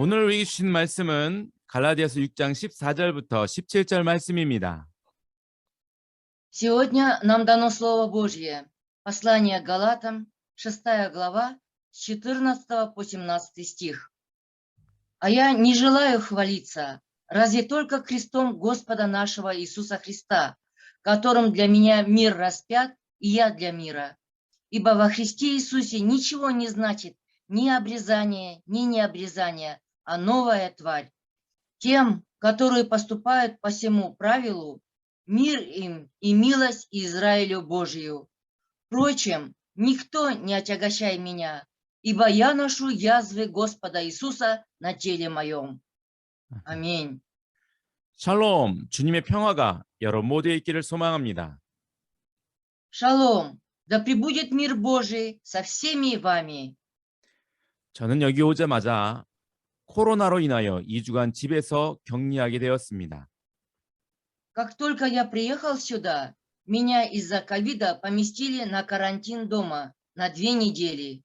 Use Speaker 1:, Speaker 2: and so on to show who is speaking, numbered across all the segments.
Speaker 1: 오늘 읽으신 말씀은 갈라디아서 6장 14절부터 17절 말씀입니다.
Speaker 2: Сегодня нам дано Слово Божье. Послание к Галатам, 6 глава, с 14 по 17 стих. «А я не желаю хвалиться, разве только крестом Господа нашего Иисуса Христа, которым для меня мир распят, и я для мира. Ибо во Христе Иисусе ничего не значит ни обрезание, ни необрезание, а новая тварь. Тем, которые поступают по всему правилу, мир им и милость Израилю Божию. Впрочем, никто не отягощай меня, ибо я ношу язвы Господа Иисуса на теле моем». 아멘.
Speaker 1: 샬롬, 주님의 평화가 여러분 모두에 있기를 소망합니다.
Speaker 2: Шалом, да пребудет мир Божий со всеми вами.
Speaker 1: 저는 여기 오자마자 코로나로 인하여 2주간 집에서 격리하게 되었습니다.
Speaker 2: Как только я приехал сюда, меня из-за ковида поместили на карантин дома на 2 недели.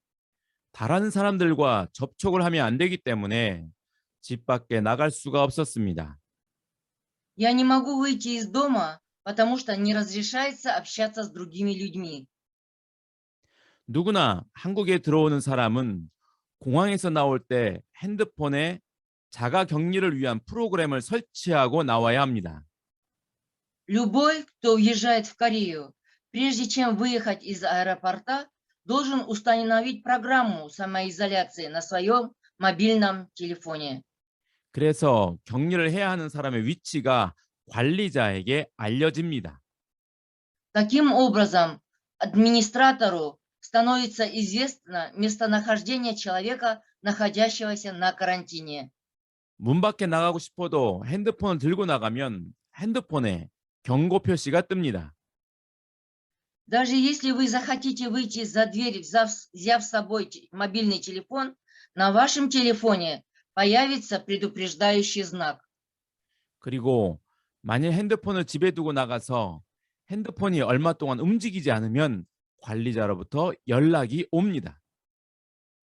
Speaker 1: 다른 사람들과 접촉을 하면 안 되기 때문에 집 밖에 나갈 수가 없었습니다.
Speaker 2: Я не могу выйти из дома, потому что не разрешается общаться с другими людьми.
Speaker 1: 누구나 한국에 들어오는 사람은 공항에서 나올 때 핸드폰에 자가 격리를 위한 프로그램을 설치하고 나와야 합니다.
Speaker 2: Любой, кто уезжает в Корею, прежде чем выехать из аэропорта, должен установить программу самоизоляции на своем мобильном телефоне.
Speaker 1: 그래서 격리를 해야 하는 사람의 위치가 관리자에게 알려집니다.
Speaker 2: Таким образом, администратору становится известно местонахождение человека, находящегося на карантине.
Speaker 1: 문 밖에 나가고 싶어도 핸드폰을 들고 나가면 핸드폰에 경고 표시가 뜹니다.
Speaker 2: Даже если вы захотите выйти за дверь, взяв с собой мобильный телефон, на вашем телефоне появится предупреждающий знак.
Speaker 1: 그리고 만일 핸드폰을 집에 두고 나가서 핸드폰이 얼마 동안 움직이지 않으면 관리자로부터 연락이 옵니다.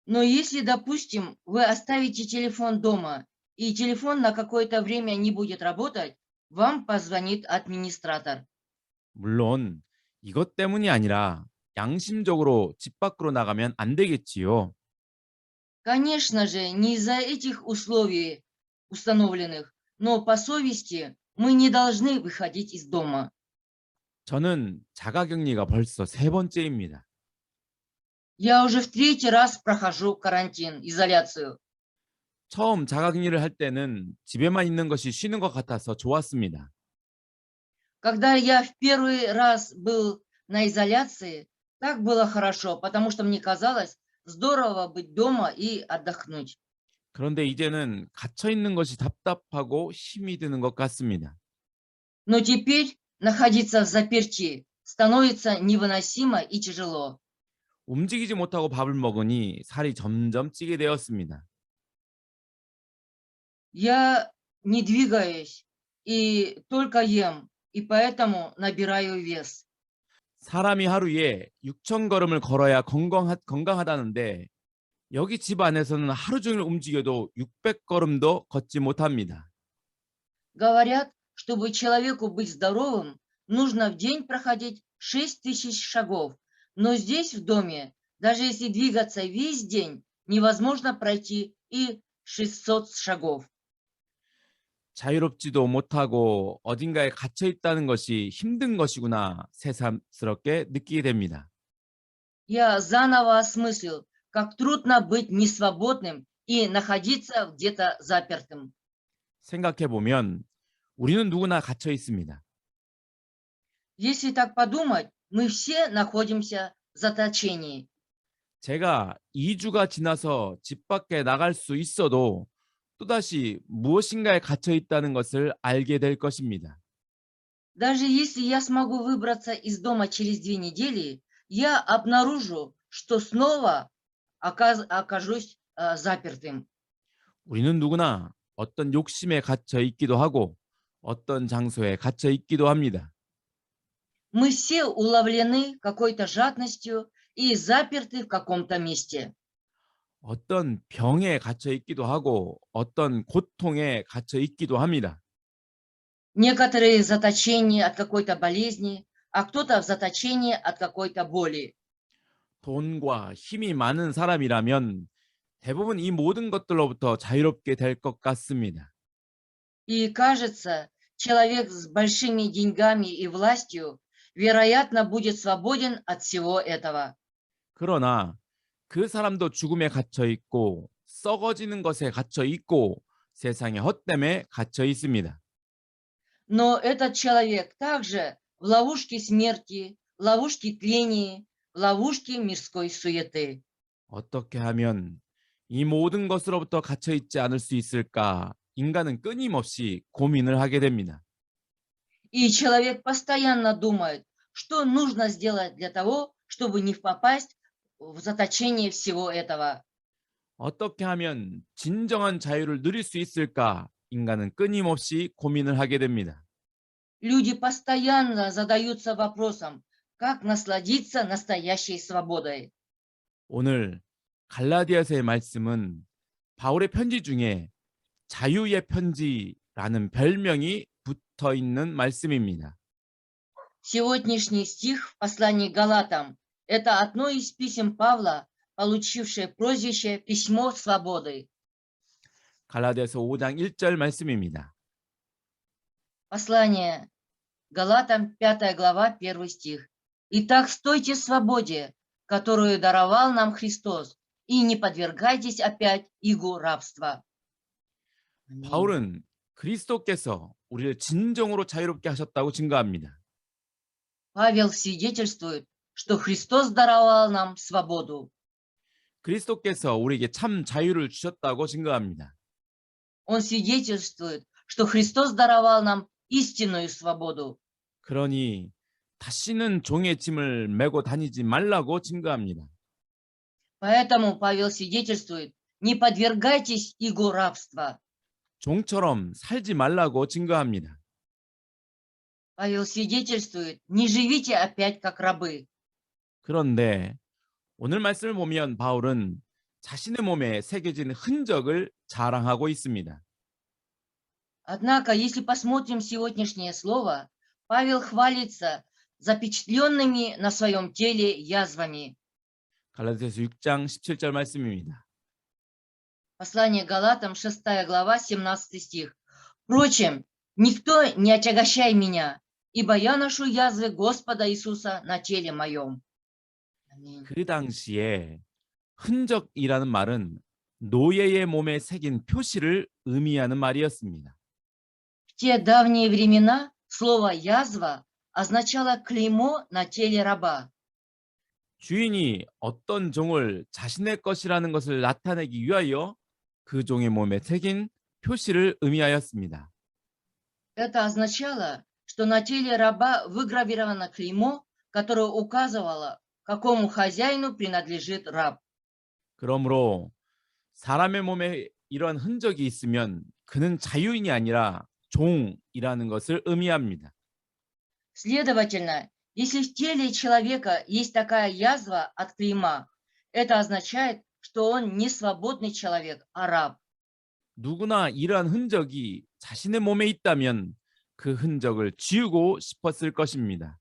Speaker 2: Но если, допустим, вы оставите телефон дома, и телефон на какое-то время не будет работать, вам позвонит администратор.
Speaker 1: 물론 이것 때문이 아니라 양심적으로 집 밖으로 나가면 안 되겠지요.
Speaker 2: Конечно же, не из-за этих условий установленных, но по совести мы не должны выходить из дома.
Speaker 1: 저는 자가격리가 벌써 3번째입니다.
Speaker 2: Я уже в 3-й раз прохожу карантин, изоляцию.
Speaker 1: 처음 자가격리를 할 때는 집에만 있는 것이 쉬는 것 같아서 좋았습니다.
Speaker 2: Когда я в 1-й раз был на изоляции, так было хорошо, потому что мне казалось здорово быть дома и отдохнуть.
Speaker 1: 그런데 이제는 갇혀 있는 것이 답답하고 힘이 드는 것 같습니다.
Speaker 2: Но теперь находиться взаперти становится невыносимо и тяжело.
Speaker 1: 움직이지 못하고 밥을 먹으니 살이 점점 찌게 되었습니다.
Speaker 2: Я не двигаюсь и только ем, и поэтому набираю вес.
Speaker 1: 사람이 하루에 6,000걸음을 걸어야 건강하다는데 여기 집 안에서는 하루 종일 움직여도 600걸음도 걷지 못합니다.
Speaker 2: Говорят, чтобы человеку быть здоровым, нужно в день проходить 6000 шагов. Но здесь, в доме, даже если двигаться весь день, невозможно пройти и 600 шагов.
Speaker 1: 자유롭지도 못하고 어딘가에 갇혀 있다는 것이 힘든 것이구나 새삼스럽게 느끼게 됩니다.
Speaker 2: Я заново осмыслил, как трудно быть несвободным и находиться где-то запертым.
Speaker 1: 생각해 보면 우리는 누구나 갇혀 있습니다.
Speaker 2: Если так подумать, мы все находимся в заточении.
Speaker 1: 제가 2주가 지나서 집 밖에 나갈 수 있어도 또다시 무엇인가에 갇혀 있다는 것을 알게 될 것입니다.
Speaker 2: Даже если я смогу выбраться из дома через 2 недели, я обнаружу, что снова окажусь запертым.
Speaker 1: 우리는 누구나 어떤 욕심에 갇혀 있기도 하고 어떤 장소에 갇혀 있기도 합니다.
Speaker 2: Мы все уловлены какой-то жадностью и заперты в каком-то месте.
Speaker 1: 어떤 병에 갇혀 있기도 하고 어떤 고통에 갇혀 있기도 합니다.
Speaker 2: Некоторые в заточении от какой-то болезни, а кто-то в заточении от какой-то боли.
Speaker 1: 돈과 힘이 많은 사람이라면 대부분 이 모든 것들로부터 자유롭게 될 것 같습니다.
Speaker 2: И кажется, человек с большими деньгами и властью, вероятно, будет свободен от всего этого.
Speaker 1: 그러나 그 사람도 죽음에 갇혀 있고 썩어지는 것에 갇혀 있고 세상의 헛됨에 갇혀 있습니다.
Speaker 2: Но этот человек также в ловушке смерти, в ловушке тления, в ловушке мирской суеты.
Speaker 1: 어떻게 하면 이 모든 것으로부터 갇혀 있지 않을 수 있을까? 인간은 끊임없이 고민을 하게 됩니다.
Speaker 2: И человек постоянно думает, что нужно сделать для того, чтобы не попасть в заточение всего этого.
Speaker 1: 어떻게 하면 진정한 자유를 누릴 수 있을까? 인간은 끊임없이 고민을 하게 됩니다.
Speaker 2: Люди постоянно задаются вопросом, как насладиться настоящей свободой.
Speaker 1: 오늘 갈라디아서의 말씀은 바울의 편지 중에 자유의 편지라는 별명이 붙어 있는 말씀입니다.
Speaker 2: Сегодняшний стих в послании к Галатам– это одно из писем Павла, получившее прозвище «Письмо свободы».
Speaker 1: 갈라디아서 5장 1절 말씀입니다.
Speaker 2: Послание Галатам, 5 глава, 1 стих. «Итак, стойте в свободе, которую даровал нам Христос, и не подвергайтесь опять игу рабства». Аминь.
Speaker 1: 바울은 그리스도께서 우리를 진정으로 자유롭게 하셨다고 증거합니다.
Speaker 2: Павел свидетельствует, что Христос даровал нам свободу.
Speaker 1: 그리스도께서 우리에게 참 자유를 주셨다고 증거합니다.
Speaker 2: Он свидетельствует, что Христос даровал нам истинную свободу.
Speaker 1: 그러니 다시는 종의 짐을 메고 다니지 말라고 증거합니다.
Speaker 2: Поэтому Павел свидетельствует, не подвергайтесь игу рабства.
Speaker 1: 종처럼 살지 말라고 증거합니다.
Speaker 2: Павел свидетельствует, не живите опять как рабы.
Speaker 1: 그런데 오늘 말씀을 보면 바울은 자신의 몸에 새겨진 흔적을 자랑하고 있습니다.
Speaker 2: Однако, если посмотрим сегодняшнее слово, Павел хвалится запечатленными на своем теле язвами.
Speaker 1: 갈라디아서 6장 17절 말씀입니다.
Speaker 2: Послание Галатам, 6 глава, 17 стих. «Впрочем, никто не отягощай меня, ибо я ношу язвы Господа Иисуса на теле моем». Аминь.
Speaker 1: 그 당시에 흔적이라는 말은 노예의 몸에 새긴 표시를 의미하는 말이었습니다.
Speaker 2: В те давние времена слово «язва» означало клеймо на теле раба.
Speaker 1: 주인이 어떤 종을 자신의 것이라는 것을 나타내기 위하여 그 종의 몸에 새긴 표시를 의미하였습니다.
Speaker 2: Это означало, что на теле раба выгравировано клеймо, которое указывало, какому хозяину принадлежит раб.
Speaker 1: 그러므로 사람의 몸에 이러한 흔적이 있으면 그는 자유인이 아니라 종이라는 것을 의미합니다.
Speaker 2: Следовательно, если в теле человека есть такая язва от клейма, это означает, что он не свободный человек, а раб.
Speaker 1: 누구나 이러한 흔적이 자신의 몸에 있다면 그 흔적을 지우고 싶었을 것입니다.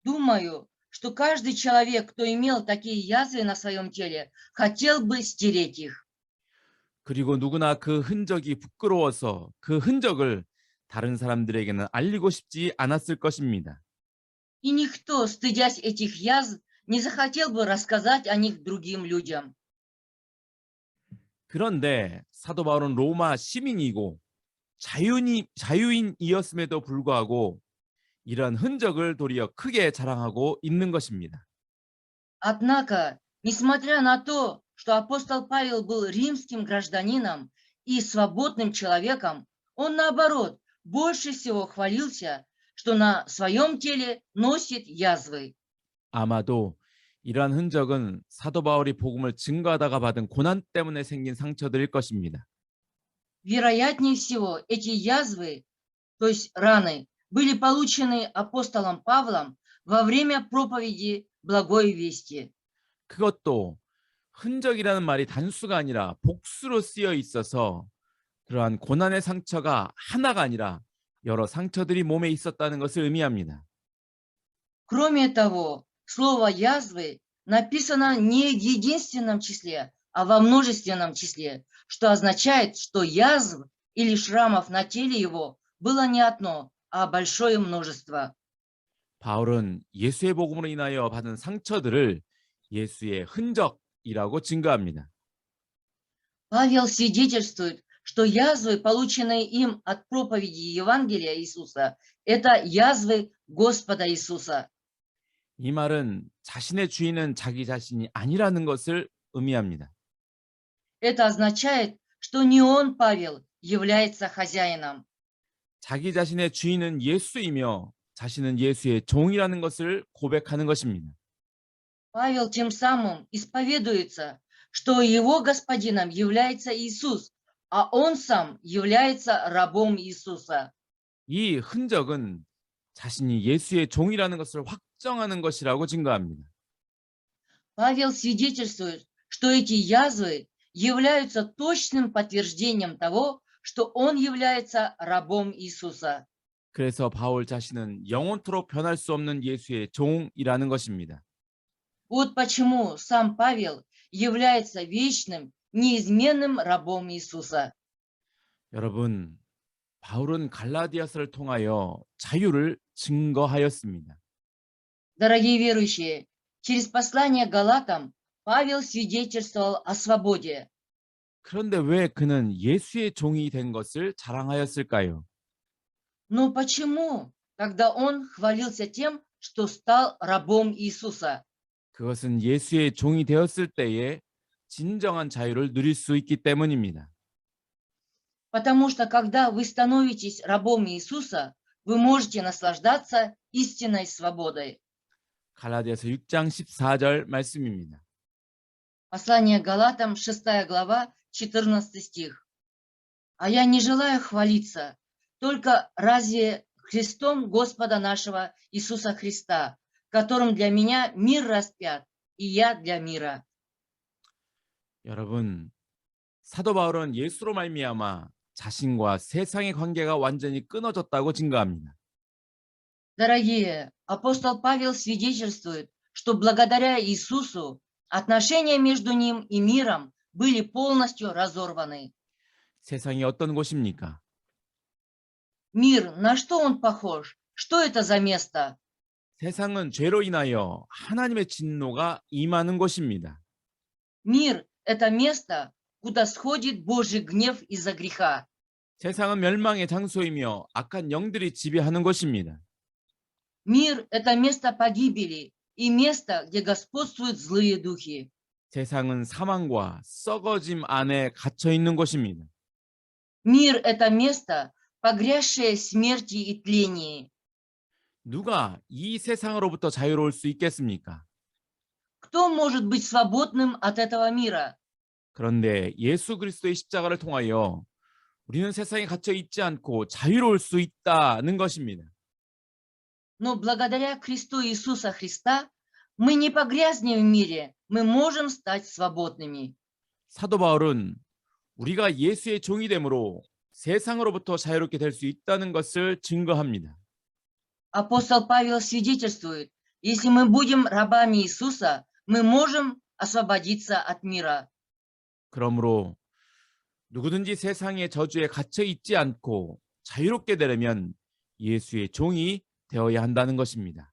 Speaker 2: Думаю, что каждый человек, кто имел такие язвы на своем теле, хотел бы стереть их.
Speaker 1: 그리고 누구나 그 흔적이 부끄러워서 그 흔적을 다른 사람들에게는 알리고 싶지 않았을 것입니다.
Speaker 2: И никто, стыдясь этих язв, не захотел бы рассказать о них другим людям.
Speaker 1: 그런데 사도 바울은 로마 시민이고 자유인이었음에도 불구하고 이런 흔적을 도리어 크게 자랑하고 있는 것입니다.
Speaker 2: Однако, несмотря на то, что апостол Павел был римским гражданином и свободным человеком, он, наоборот, больше всего хвалился, что на своем теле носит язвы.
Speaker 1: 아마도 이러한 흔적은 사도 바울이 복음을 증거하다가 받은 고난 때문에 생긴 상처들일 것입니다.
Speaker 2: Вероятнее всего, эти язвы, то есть раны, были получены апостолом Павлом во время проповеди благой вести.
Speaker 1: 그것도 흔적이라는 말이 단수가 아니라 복수로 쓰여 있어서 그러한 고난의 상처가 하나가 아니라 여러 상처들이 몸에 있었다는 것을 의미합니다.
Speaker 2: Кроме того, слово язвы написано не в единственном числе, а во множественном числе, что означает, что язв или шрамов на теле его было не одно, а большое множество.
Speaker 1: 바울은 예수의 복음으로 인하여 받은 상처들을 예수의 흔적이라고 증거합니다.
Speaker 2: Павел свидетельствует, что язвы, полученные им от проповеди Евангелия Иисуса, это язвы Господа Иисуса.
Speaker 1: 이 말은 자신의 주인은 자기 자신이 아니라는 것을 의미합니다.
Speaker 2: Это означает, что не он, Павел, является хозяином.
Speaker 1: 자기 자신의 주인은 예수이며 자신은 예수의 종이라는 것을 고백하는 것입니다.
Speaker 2: Павел тем самым исповедуется, что его господином является Иисус, а он сам является рабом Иисуса.
Speaker 1: 이 흔적은 자신이 예수의 종이라는 것을 확정하는 것이라고 증거합니다.
Speaker 2: Павел свидетельствует, что эти язвы являются точным подтверждением того, что он является рабом Иисуса.
Speaker 1: 그래서 바울 자신은 영원토록 변할 수 없는 예수의 종이라는 것입니다.
Speaker 2: Вот почему сам Павел является вечным, неизменным рабом Иисуса.
Speaker 1: 여러분, 바울은 갈라디아서를 통하여 자유를 증거하였습니다.
Speaker 2: Дорогие верующие, через послание Галатам Павел свидетельствовал о свободе.
Speaker 1: 그런데 왜 그는 예수의 종이 된 것을 자랑하였을까요?
Speaker 2: Но почему, когда он хвалился тем, что стал рабом Иисуса?
Speaker 1: 그것은 예수의 종이 되었을 때에 진정한 자유를 누릴 수 있기 때문입니다.
Speaker 2: Потому что когда вы становитесь рабом Иисуса, вы можете наслаждаться истинной свободой.
Speaker 1: 갈라디아서 6장 14절 말씀입니다.
Speaker 2: Послание Галатам, 6 глава, 14 стих. «А я не желаю хвалиться, только разве Христом Господа нашего Иисуса Христа, которым для меня мир распят, и я для мира».
Speaker 1: 여러분, 사도 바울은 예수로 말미암아 자신과 세상의 관계가 완전히 끊어졌다고 증거합니다.
Speaker 2: Дорогие, апостол Павел свидетельствует, что благодаря Иисусу отношения между ним и миром были полностью разорваны.
Speaker 1: 세상이 어떤 곳입니까?
Speaker 2: Мир, на что он похож? Что это за место?
Speaker 1: 세상은 죄로 인하여 하나님의 진노가 임하는 곳입니다.
Speaker 2: Мир – это место, куда сходит Божий гнев из-за греха.
Speaker 1: 세상은 멸망의 장소이며 악한 영들이 지배하는 곳입니다.
Speaker 2: Мир – это место погибели и место, где господствуют злые духи.
Speaker 1: 세상은 사망과 썩어짐 안에 갇혀 있는 곳입니다.
Speaker 2: Мир – это место, погрязшее в смерти и тлении.
Speaker 1: 누가 이 세상으로부터 자유로울 수 있겠습니까?
Speaker 2: Кто может быть свободным от этого мира?
Speaker 1: 그런데 예수 그리스도의 십자가를 통하여 우리는 세상에 갇혀 있지 않고 자유로울 수 있다는 것입니다.
Speaker 2: Но благодаря кресту Иисуса Христа мы не погрязнем в мире, мы можем стать свободными.
Speaker 1: 사도 바울은 우리가 예수의 종이 되므로 세상으로부터 자유롭게 될 수 있다는 것을 증거합니다.
Speaker 2: Апостол Павел свидетельствует, если мы будем рабами Иисуса, мы можем освободиться от мира.
Speaker 1: 그러므로 누구든지 세상의 저주에 갇혀 있지 않고 자유롭게 되려면 예수의 종이 되어야 한다는 것입니다.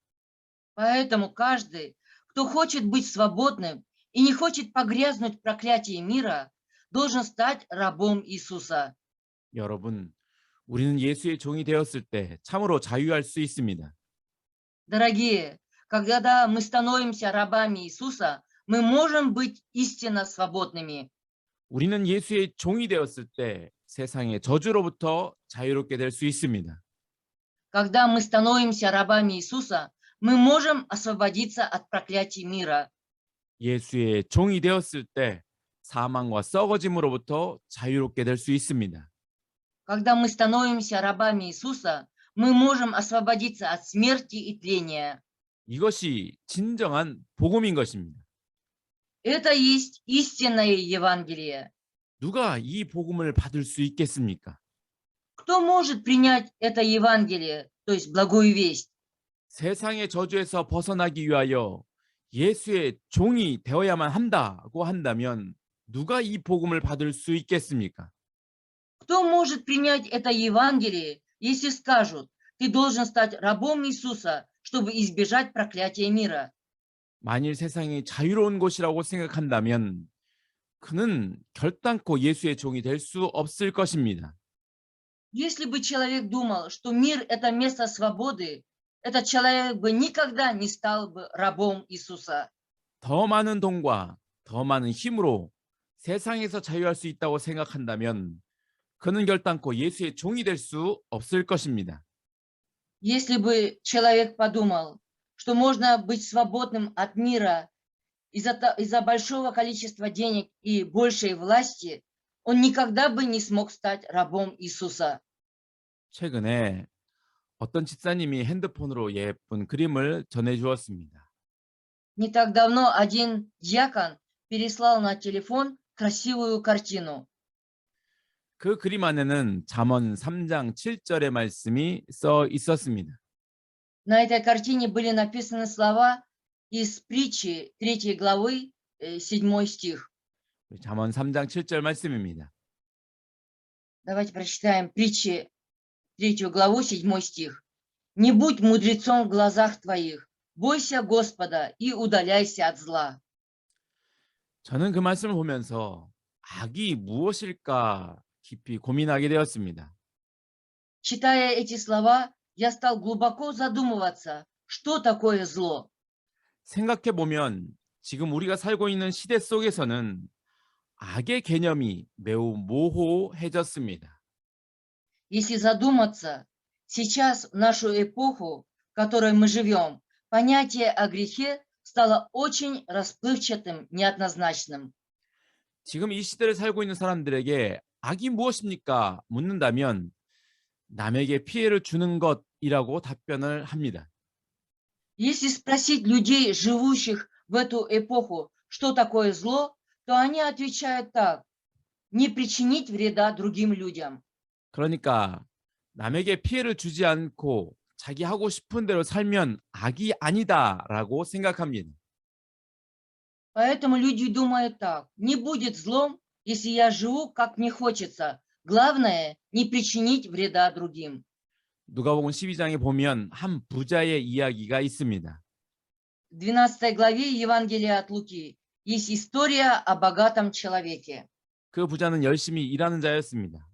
Speaker 2: Поэтому каждый, кто хочет быть свободным и не хочет погрязнуть в проклятии мира, должен стать рабом Иисуса.
Speaker 1: 여러분, 우리는 예수의 종이 되었을 때 참으로 자유할 수 있습니다.
Speaker 2: Дорогие, когда мы становимся рабами Иисуса, мы можем быть истинно свободными.
Speaker 1: 우리는 예수의 종이 되었을 때 세상의 저주로부터 자유롭게 될 수 있습니다.
Speaker 2: Когда мы становимся рабами Иисуса, мы можем освободиться от проклятий мира.
Speaker 1: 예수의 종이 되었을 때 사망과 썩어짐으로부터 자유롭게 될 수 있습니다.
Speaker 2: Когда мы становимся рабами Иисуса, мы можем освободиться от смерти и тления.
Speaker 1: 이것이 진정한 복음인 것입니다.
Speaker 2: Это есть истинное Евангелие.
Speaker 1: 누가 이 복음을 받을 수 있겠습니까?
Speaker 2: Кто может принять это Евангелие, то есть благую весть?
Speaker 1: 세상의 저주에서 벗어나기 위하여 예수의 종이 되어야만 한다고 한다면 누가 이 복음을 받을 수 있겠습니까?
Speaker 2: Кто может принять это Евангелие, если скажут, ты должен стать рабом Иисуса, чтобы избежать проклятия мира?
Speaker 1: 만일 세상이 자유로운 곳이라고 생각한다면 그는 결단코 예수의 종이 될 수 없을 것입니다.
Speaker 2: Если бы человек думал, что мир – это место свободы, этот человек бы никогда не стал бы рабом Иисуса.
Speaker 1: 더 많은 돈과 더 많은 힘으로 세상에서 자유할 수 있다고 생각한다면 그는 결단코 예수의 종이 될 수 없을 것입니다.
Speaker 2: Если бы человек подумал, что можно быть свободным от мира из-за большого количества денег и большей власти, он никогда бы не смог стать рабом Иисуса.
Speaker 1: 최근에 어떤 집사님이 핸드폰으로 예쁜 그림을 전해 주었습니다.
Speaker 2: Не так давно один диакон переслал на телефон красивую картину.
Speaker 1: 그 그림 안에는 잠언 3장 7절의 말씀이 써 있었습니다.
Speaker 2: На этой картине были написаны слова из притчи 3 главы, 7 стих.
Speaker 1: 잠언 3장 7절 말씀입니다.
Speaker 2: Давайте прочитаем притчи 3 главу, 7 стих. «Не будь мудрецом в глазах твоих, бойся Господа и удаляйся от зла».
Speaker 1: 저는 그 말씀을 보면서 악이 무엇일까 깊이 고민하게 되었습니다.
Speaker 2: Читая эти слова, я стал глубоко задумываться, что такое зло.
Speaker 1: 생각해 보면 지금 우리가 살고 있는 시대 속에서는 악의 개념이 매우 모호해졌습니다.
Speaker 2: Если задуматься, сейчас, в нашу эпоху, в которой мы живем, понятие о грехе стало очень расплывчатым, неоднозначным.
Speaker 1: 지금 이 시대를 살고 있는 사람들에게 악이 무엇입니까? 묻는다면 남에게 피해를 주는 것이라고 답변을 합니다.
Speaker 2: Если спросить людей, живущих в эту эпоху, что такое зло, то они отвечают так: не причинить вреда другим людям.
Speaker 1: 그러니까 남에게 피해를 주지 않고 자기 하고 싶은 대로 살면 악이 아니다라고 생각합니다.
Speaker 2: Поэтому люди думают так: не будет злом, если я живу, как мне хочется. Главное, не причинить вреда другим.
Speaker 1: 누가복음 12장에 보면 한 부자의 이야기가 있습니다.
Speaker 2: В 12 главе Евангелия от Луки есть история о богатом человеке.
Speaker 1: 그 부자는 열심히 일하는 자였습니다.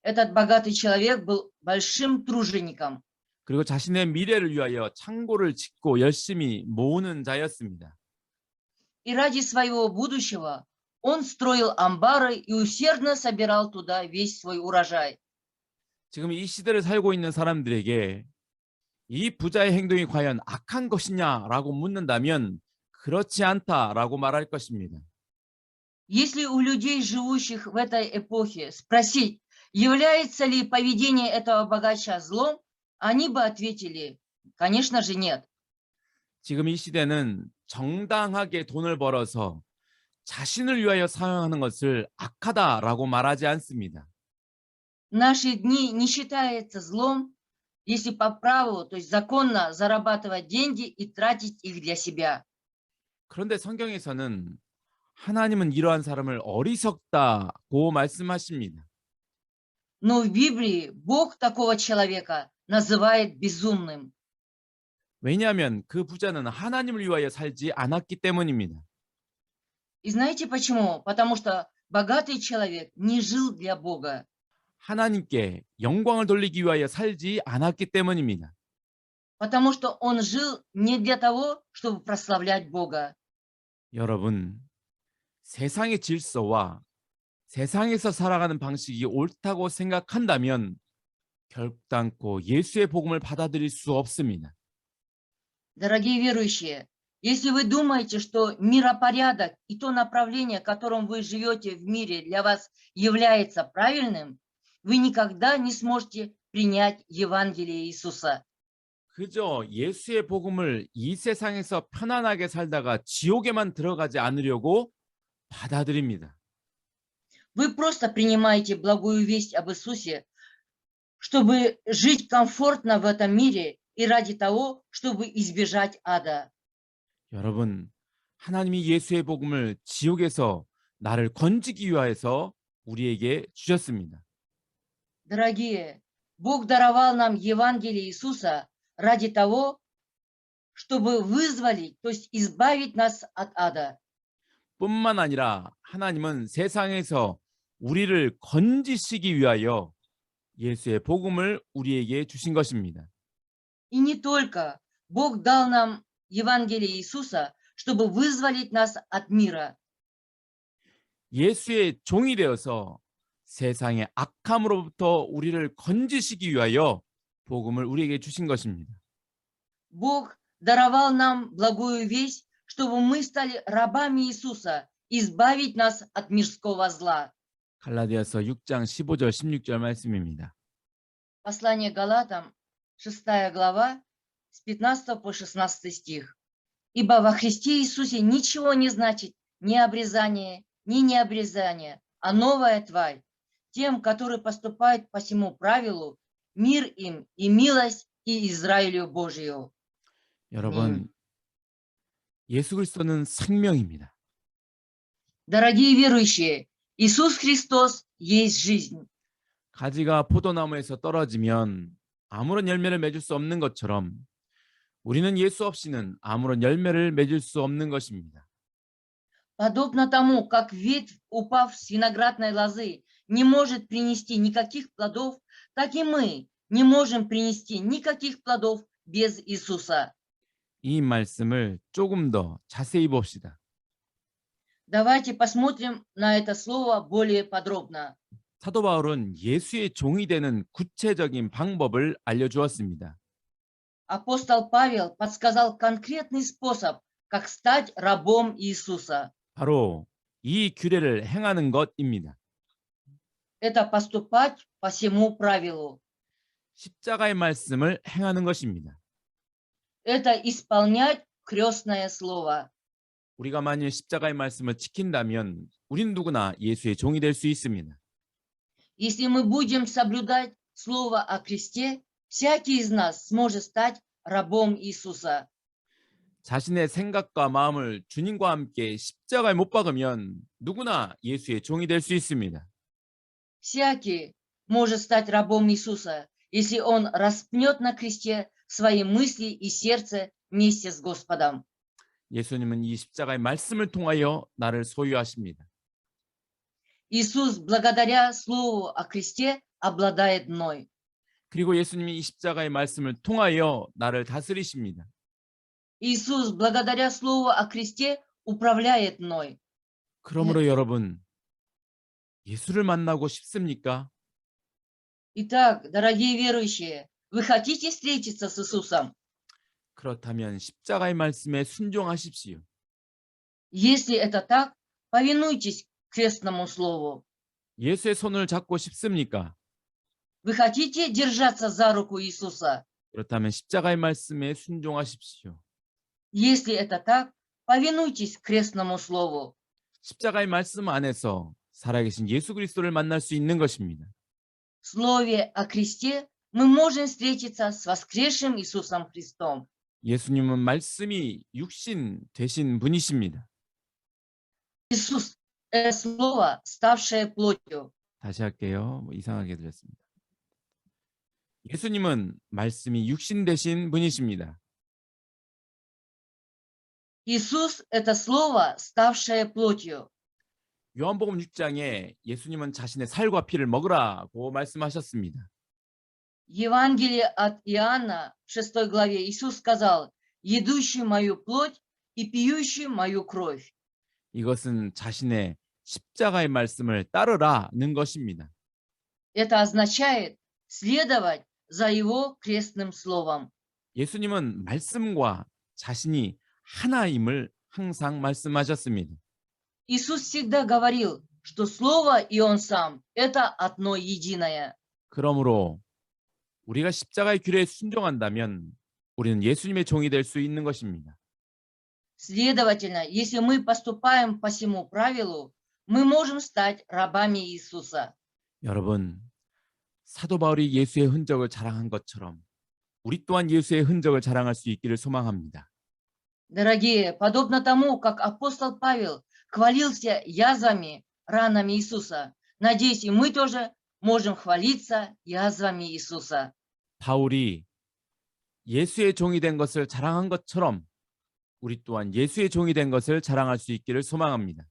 Speaker 2: Этот богатый человек был большим тружеником.
Speaker 1: 그리고 자신의 미래를 위하여 창고를 짓고 열심히 모으는 자였습니다.
Speaker 2: И ради своего будущего он строил амбары и усердно собирал туда весь свой урожай.
Speaker 1: 지금 이 시대를 살고 있는 사람들에게 이 부자의 행동이 과연 악한 것이냐라고 묻는다면 그렇지 않다라고 말할 것입니다.
Speaker 2: Если у людей, живущих в этой эпохе, спросить, является ли поведение этого богача злом, они бы ответили: конечно же нет.
Speaker 1: 지금 이 시대는 정당하게 돈을 벌어서 자신을 위하여 사용하는 것을 악하다라고 말하지 않습니다.
Speaker 2: В наши дни не считается злом, если по праву, то есть законно зарабатывать деньги и тратить их для себя.
Speaker 1: 그런데 성경에서는 하나님은 이러한 사람을 어리석다고 말씀하십니다.
Speaker 2: Но в Библии Бог такого человека называет безумным.
Speaker 1: 왜냐하면 그 부자는 하나님을 위하여 살지 않았기 때문입니다.
Speaker 2: И знаете почему? Потому что богатый человек не жил для Бога.
Speaker 1: 하나님께 영광을 돌리기 위하여 살지 않았기 때문입니다.
Speaker 2: Потому что он жил не для того, чтобы прославлять Бога.
Speaker 1: 여러분, 세상의 질서와 세상에서 살아가는 방식이 옳다고 생각한다면 결단코 예수의 복음을 받아들일 수 없습니다.
Speaker 2: Дорогие верующие, если вы думаете, что миропорядок и то направление, которым вы живете в мире, для вас является правильным, вы никогда не сможете принять Евангелие Иисуса.
Speaker 1: 그저 예수의 복음을 이 세상에서 편안하게 살다가 지옥에만 들어가지 않으려고 받아들입니다.
Speaker 2: Вы просто принимаете благую весть об Иисусе, чтобы жить комфортно в этом мире и ради того, чтобы избежать ада.
Speaker 1: 여러분, 하나님이 예수의 복음을 지옥에서 나를 건지기 위하여서 우리에게 주셨습니다.
Speaker 2: Дорогие, Бог даровал нам Евангелие Иисуса ради того, чтобы вызволить, то есть избавить нас от ада.
Speaker 1: 뿐만 아니라 하나님은 세상에서 우리를 건지시기 위하여 예수의 복음을 우리에게 주신 것입니다.
Speaker 2: И не только. Бог дал нам Евангелие Иисуса, чтобы вызволить нас от мира.
Speaker 1: 예수의 종이 되어서 세상의 악함으로부터 우리를 건지시기 위하여 복음을 우리에게 주신 것입니다.
Speaker 2: Бог даровал нам благую весть, чтобы мы стали рабами Иисуса, избавить нас от мирского зла.
Speaker 1: 갈라디아서 6장 15절 16절 말씀입니다.
Speaker 2: Послание Галатам, 6 глава, с 15 по 16 стих. «Ибо во Христе Иисусе ничего не значит ни обрезание, ни необрезание, а новая тварь. Тем, которые поступают по всему правилу, мир им и милость и Израилю Божию».
Speaker 1: 여러분, 예수 그리스도는 생명입니다.
Speaker 2: Дорогие верующие, Иисус Христос есть жизнь.
Speaker 1: 가지가 포도나무에서 떨어지면 아무런 열매를 맺을 수 없는 것처럼 우리는 예수 없이는 아무런 열매를 맺을 수 없는 것입니다.
Speaker 2: Подобно тому, как ветвь, упав с виноградной лозы, не может принести никаких плодов, так и мы не можем принести никаких плодов без Иисуса.
Speaker 1: 이 말씀을 조금 더 자세히 봅시다.
Speaker 2: Давайте посмотрим на это слово более подробно.
Speaker 1: 사도 바울은 예수의 종이 되는 구체적인 방법을 알려주었습니다.
Speaker 2: Апостол Павел подсказал конкретный способ, как стать рабом Иисуса.
Speaker 1: 바로 이 규례를 행하는 것입니다.
Speaker 2: Это поступать по всему правилу.
Speaker 1: 십자가의 말씀을 행하는 것입니다.
Speaker 2: Это исполнять крестное слово.
Speaker 1: 우리가 만일 십자가의 말씀을 지킨다면 우린 누구나 예수의 종이 될 수 있습니다.
Speaker 2: Если мы будем соблюдать слово о кресте, всякий из нас сможет стать рабом Иисуса.
Speaker 1: 자신의 생각과 마음을 주님과 함께 십자가에 못 박으면 누구나 예수의 종이 될 수 있습니다.
Speaker 2: Всякий может стать рабом Иисуса, если он распнет на кресте свои мысли и сердце вместе с Господом.
Speaker 1: 예수님은 이 십자가의 말씀을 통하여 나를 소유하십니다.
Speaker 2: Иисус, благодаря слову о кресте, обладает мной.
Speaker 1: 그리고 예수님이 이 십자가의 말씀을 통하여 나를 다스리십니다.
Speaker 2: Иисус, благодаря слову о кресте, управляет мной.
Speaker 1: 그러므로 여러분, 예수를 만나고 싶습니까?
Speaker 2: Итак, дорогие верующие, вы хотите встретиться с Иисусом?
Speaker 1: 그렇다면 십자가의 말씀에 순종하십시오.
Speaker 2: Если это так, повинуйтесь крестному слову.
Speaker 1: 예수의 손을 잡고 싶습니까?
Speaker 2: Вы хотите держаться за руку Иисуса?
Speaker 1: 그렇다면 십자가의 말씀에 순종하십시오.
Speaker 2: Если это так, повинуйтесь крестному слову.
Speaker 1: 십자가의 말씀 안에서 살아계신 예수 그리스도를 만날 수 있는 것입니다.
Speaker 2: В слове о кресте мы можем встретиться с воскресшим Иисусом Христом.
Speaker 1: 예수님은 말씀이 육신 되신 분이십니다.
Speaker 2: Иисус – это слово, ставшее плотью.
Speaker 1: 다시 할게요. 이상하게 들렸습니다. 예수님은 말씀이 육신 되신 분이십니다.
Speaker 2: Иисус – это слово, ставшее плотью.
Speaker 1: 요한복음 6장에 예수님은 자신의 살과 피를 먹으라고 말씀하셨습니다.
Speaker 2: Евангелие от Иоанна, в 6 главе, Иисус сказал: «Едущий мою плоть и пьющий мою кровь».
Speaker 1: 이것은 자신의 십자가의 말씀을 따르라는 것입니다.
Speaker 2: Это означает следовать за его крестным словом.
Speaker 1: 예수님은 말씀과 자신이 하나임을 항상 말씀하셨습니다.
Speaker 2: Иисус всегда говорил, что слово и он сам – это одно единое.
Speaker 1: 그러므로 우리가 십자가의 규례에 순종한다면 우리는 예수님의 종이 될 수 있는 것입니다.
Speaker 2: Следовательно, если мы поступаем по всему правилу, мы можем стать рабами Иисуса.
Speaker 1: 여러분, 사도 바울이 예수의 흔적을 자랑한 것처럼 우리 또한 예수의 흔적을 자랑할 수 있기를 소망합니다.
Speaker 2: Дорогие, подобно тому, как апостол Павел хвалился язвами, ранами Иисуса, надеюсь, и мы тоже можем хвалиться язвами Иисуса.
Speaker 1: 바울이 예수의 종이 된 것을 자랑한 것처럼 우리 또한 예수의 종이 된 것을 자랑할 수 있기를 소망합니다.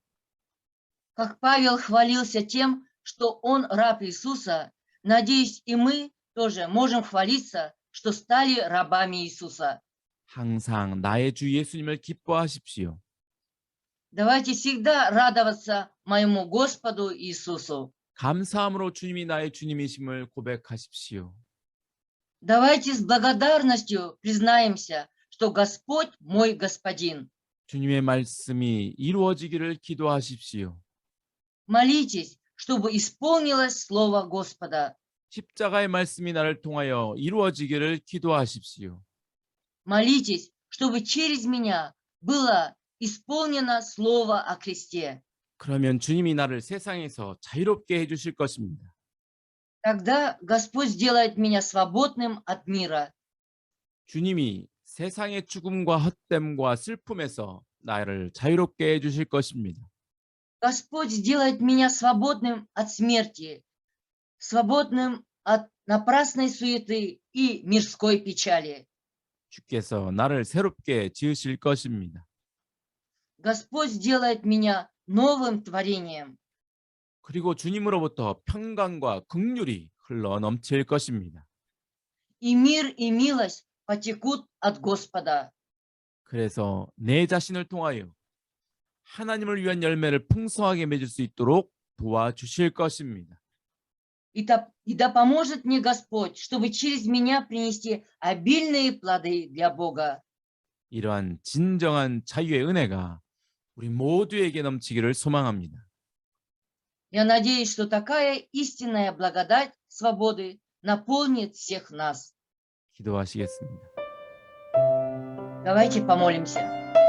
Speaker 2: Как Павел хвалился тем, что он раб Иисуса, надеюсь, и мы тоже можем хвалиться, что стали рабами Иисуса.
Speaker 1: 항상 나의 주 예수님을 기뻐하십시오.
Speaker 2: Давайте всегда радоваться моему Господу Иисусу.
Speaker 1: 감사함으로 주님이 나의 주님이심을 고백하십시오.
Speaker 2: Давайте с благодарностью признаемся, что Господь мой Господин.
Speaker 1: 주님의 말씀이 이루어지기를 기도하십시오.
Speaker 2: Молитесь, чтобы исполнилось Слово Господа.
Speaker 1: 십자가의 말씀이 나를 통하여 이루어지기를 기도하십시오.
Speaker 2: Молитесь, чтобы через меня было исполнено Слово о кресте.
Speaker 1: 그러면 주님이 나를 세상에서 자유롭게 해주실 것입니다.
Speaker 2: Тогда Господь сделает меня свободным от мира.
Speaker 1: 주님이 세상의 죽음과 헛됨과 슬픔에서 나를 자유롭게 해주실 것입니다.
Speaker 2: Господь сделает меня свободным от смерти, свободным от напрасной суеты и мирской печали.
Speaker 1: 주께서 나를 새롭게 지으실 것입니다.
Speaker 2: Господь сделает меня новым творением.
Speaker 1: 그리고 주님으로부터 평강과 긍휼이 흘러 넘칠 것입니다.
Speaker 2: И мир и милость потекут от Господа.
Speaker 1: 그래서 내 자신을 통하여 하나님을 위한 열매를 풍성하게 맺을 수 있도록 도와주실 것입니다.
Speaker 2: И да поможет мне Господь, чтобы через меня принести обильные плоды для Бога.
Speaker 1: 이러한 진정한 자유의 은혜가 우리 모두에게 넘치기를 소망합니다.
Speaker 2: Я надеюсь, что такая истинная благодать свободы наполнит всех нас.
Speaker 1: 기도하시겠습니다.
Speaker 2: Давайте помолимся.